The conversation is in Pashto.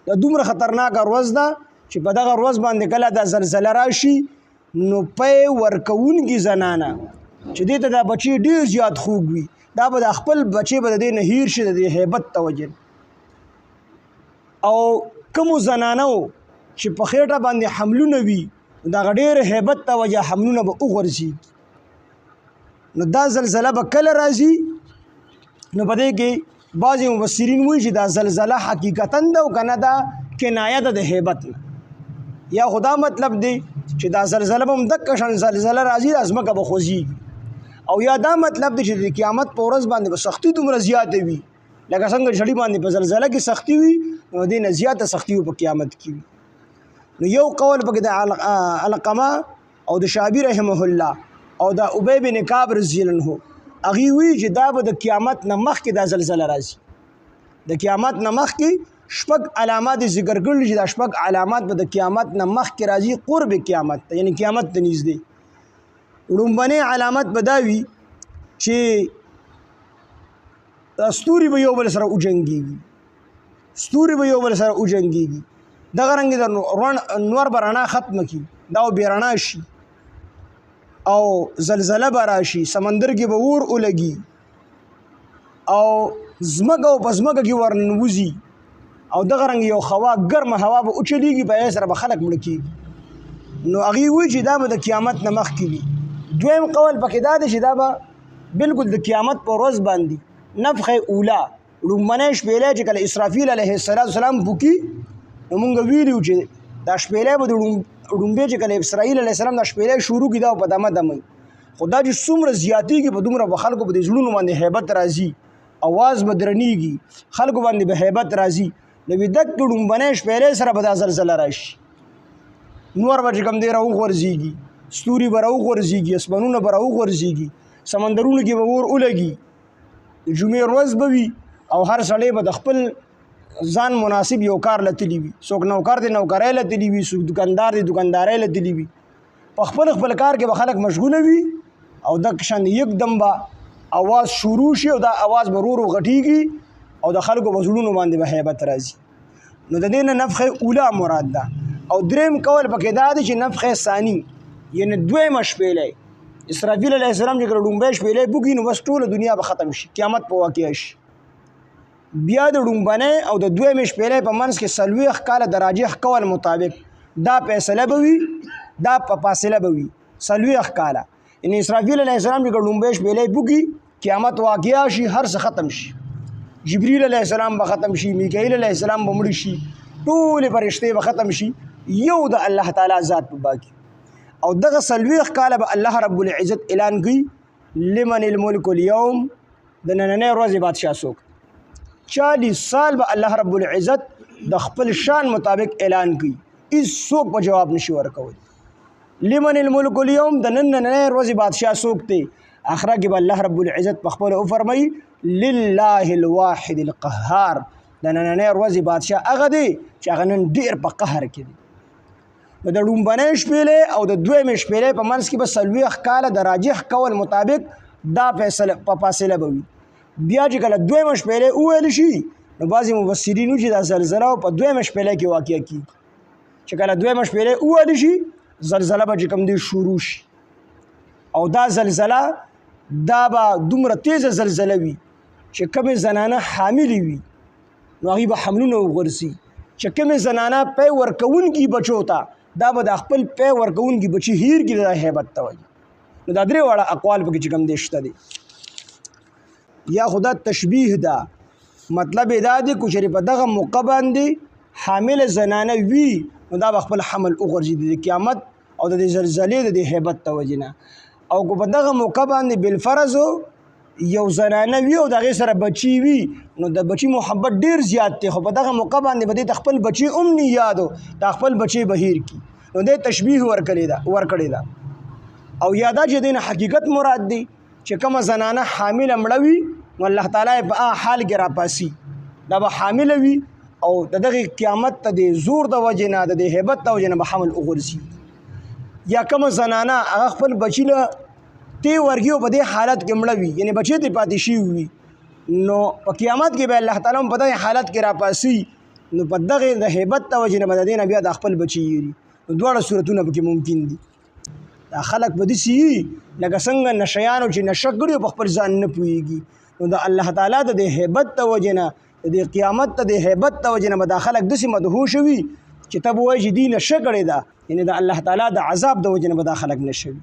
د دومره خطرناکه ورځ ده چې په دغه ورځ باندې کله دا زلزله راشي نو پی ورکوونکي زنانه چې دې ته دا بچی ډېر زیات خوږ وي دا به د خپل بچی به د دې نه هیر شي د دې هیبت ته وجه او کومو زنانو چې په خېټه باندې حملونه وي دغه ډېر هیبت ته وجه حملونه به وغورځېږي نو دا زلزله به کله راځي نو په دې کې بعضې مفسرین وایي چې دا زلزله حقیقتا ده او که نه دا کنایه ده د هیبت نه یا خو دا مطلب دی چې دا زلزله به هم دقه شان زلزله راځي دا ځمکه به خوځېږي او یا دا مطلب دی چې د قیامت په ورځ باندې به سختي دومره زیاتې وي لکه څنګه سړي باندې په زلزله کې سختي وي نو دې نه زیاته سختي په قیامت کې وي نو یو قول پکې د علقمه او د شعبي رحمه الله او د ابی بن کعب رضی الله عنه هغې وایي چې دا به د قیامت نه مخکې دا زلزله راځي د قیامت نه مخکې شپږ علامات ذکر کړل چې دا شپږ علامات به د قیامت نه مخکې راځي قرب قیامت ته یعنی قیامت ته نږدې لومبنۍ علامت به دا وي چې ستوري به یو بل سره وجنګېږي ستوري به یو بل سره وجنګېږي دغه رنګې د نور به رڼا ختمه کړي دا به بې رڼا شي او زلزله به راشي سمندر کې به اور ولګي او ځمکه او په ځمکه کې ورننوځي او دغه رنګ یو هوا ګرمه هوا به وچلېږي په هغې سره به خلک مړه کېږي نو هغې وایي چې دا به د قیامت نه مخکې وي دویم قول پکې دا دی چې دا به بلکل د قیامت په ورځ باندې نفخ اوله لومبنۍ شپېلی چې کله اسرافیل علیه السلام پوکي نو مونږ ویلي چې دا شپېلی به د ړومبې چې کله اسرائیل علیه السلام دا شپېلی شروع کړي دا په دمه دمه خو دا چې څومره زیاتېږي په دومره به خلکو په دې زړونو باندې هیبت راځي اواز به درنېږي خلکو باندې به هیبت راځي نو وي دقې ړومبنۍ شپېلی سره به دا زلزله راشي نور به چې کوم دی راوغورځېږي ستوري به راوغورځېږي اسمانونه به راوغورځېږي سمندرونو کې به اور ولګي د جمعې ورځ به وي او هر سړی به د خپل ځان مناسب یو کار لتلی وي څوک نوکر دی نوکرۍ لتلی وي څوک دکاندار دی دکاندارۍ لتلی وي په خپل خپل کار کې به خلک مشغوله وي او دغه شان یکدم به اواز شروع شي او دا اواز به ورو ورو غټېږي او د خلکو په زړونو باندې به هیبت راځي نو د دې نه نفخ اوله مراد ده او دریم قول پکې دا دی چې نفخ ثانی یعنی دویمه شپېلی اسرافیل علیه السلام چې کله ړومبی شپېلی پوکي نو بس ټوله دنیا به ختم شي قیامت په واقع شي بیا د ړومبنۍ او د دویمې شپېلی په منځ کې 40 کاله د راجح قول مطابق دا فیصله به وي دا په فاصله به وي 40 کاله یعنی اسرافیل علیه السلام چې کله ړومبی شپېلی پوکي قیامت واقع شي هر څه ختم شي جبریل علیه السلام به ختم شي میکائیل علیه السلام به مړه شي ټولې فرشتې به ختم شي یو د الله تعالی ذات په باقي او دغه 40 کاله به الله رب العزت اعلان کوي لمن الملک اليوم د نننۍ ورځې بادشاه څوک 40 سال به الله رب العزت د خپل شان مطابق اعلان کوي هیڅوک په جواب نشي ورکولی لمن الملک اليوم د نننۍ ورځې بادشاه څوک دی اخره کې به الله رب العزت په خپله وفرمایي لله الواحد القهار د نننۍ ورځې بادشاه هغه دی چې هغه نن ډېر په قهر کې دی نو د ړومبنۍ شپېلی او د دویمې شپېلی په منځ کې به 40 کاله د راجح قول مطابق دا فیصله په فاصله به وي بیا چې کله دویمه شپېلی وویل شي نو بعضې مفسرین وایي چې دا زلزله په دویمه شپېلی کې واقع کېږي چې کله دویمه شپېلی وویل شي زلزله به چې کوم دی شروع شي او دا زلزله دا به دومره تیزه زلزله وي چې کومې زنانه حاملې وي نو هغې به حملونه وغورځي چې کومې زنانه پی ورکوونکي بچو ته دا به د خپل پی ورکوونکي بچي هیر کړي د هیبت ته وایي نو دا درې واړه اقوال پکې چې کوم دی شته دی یا خدا تشبیه ده مطلب یې دا دی که چېرې په دغه موقع باندې حامل زنانه وي نو دا به خپل حمل وغورځي د قیامت او د دې زلزلې د دې هیبت ته وجې نه او که په دغه موقع باندې بالفرض یو زنانه وي او د هغې سره بچي وي نو د بچي محبت ډېر زیات دی خو په دغه موقع باندې به دې ته خپل بچي هم نه یادو دا خپل بچي به هیر کړي نو دې تشبیه ورکړې ده او یا دا چې دې نه حقیقت مراد دی چې کومه زنانه حامله مړه وي نو الله تعالی یې په هغه حال کې راپاسي دا به حامله وي او د دغې قیامت ته د زور د وجې نه د دې هیبت د وجې نه به حمل وغورځي یا کومه زنانه هغه خپل بچي له تی ورګي او په دې حالت کې مړه وي یعنی بچی ته پاتې شوي وي نو په قیامت کې به الله تعالی په دې حالت کې راپاسي نو په دغه د هیبت د وجې نه به د دې نه بیا د خپل بچي یېري. نو دواړه صورتونه پکې ممکن دي. دا خلک به داسې وي لکه څنګه نشیانو چې نشه کړي په خپل ځان نه پوهېږي. نو د الله تعالی د دې هیبت د وجې نه د دې قیامت د دې هیبت د وجې نه به دا خلک داسې مدهوشه وي چې ته به وایې چې دوی نشه کړې ده، یعنې د الله تعالی د عذاب د وجې نه به دا خلک نشه وي.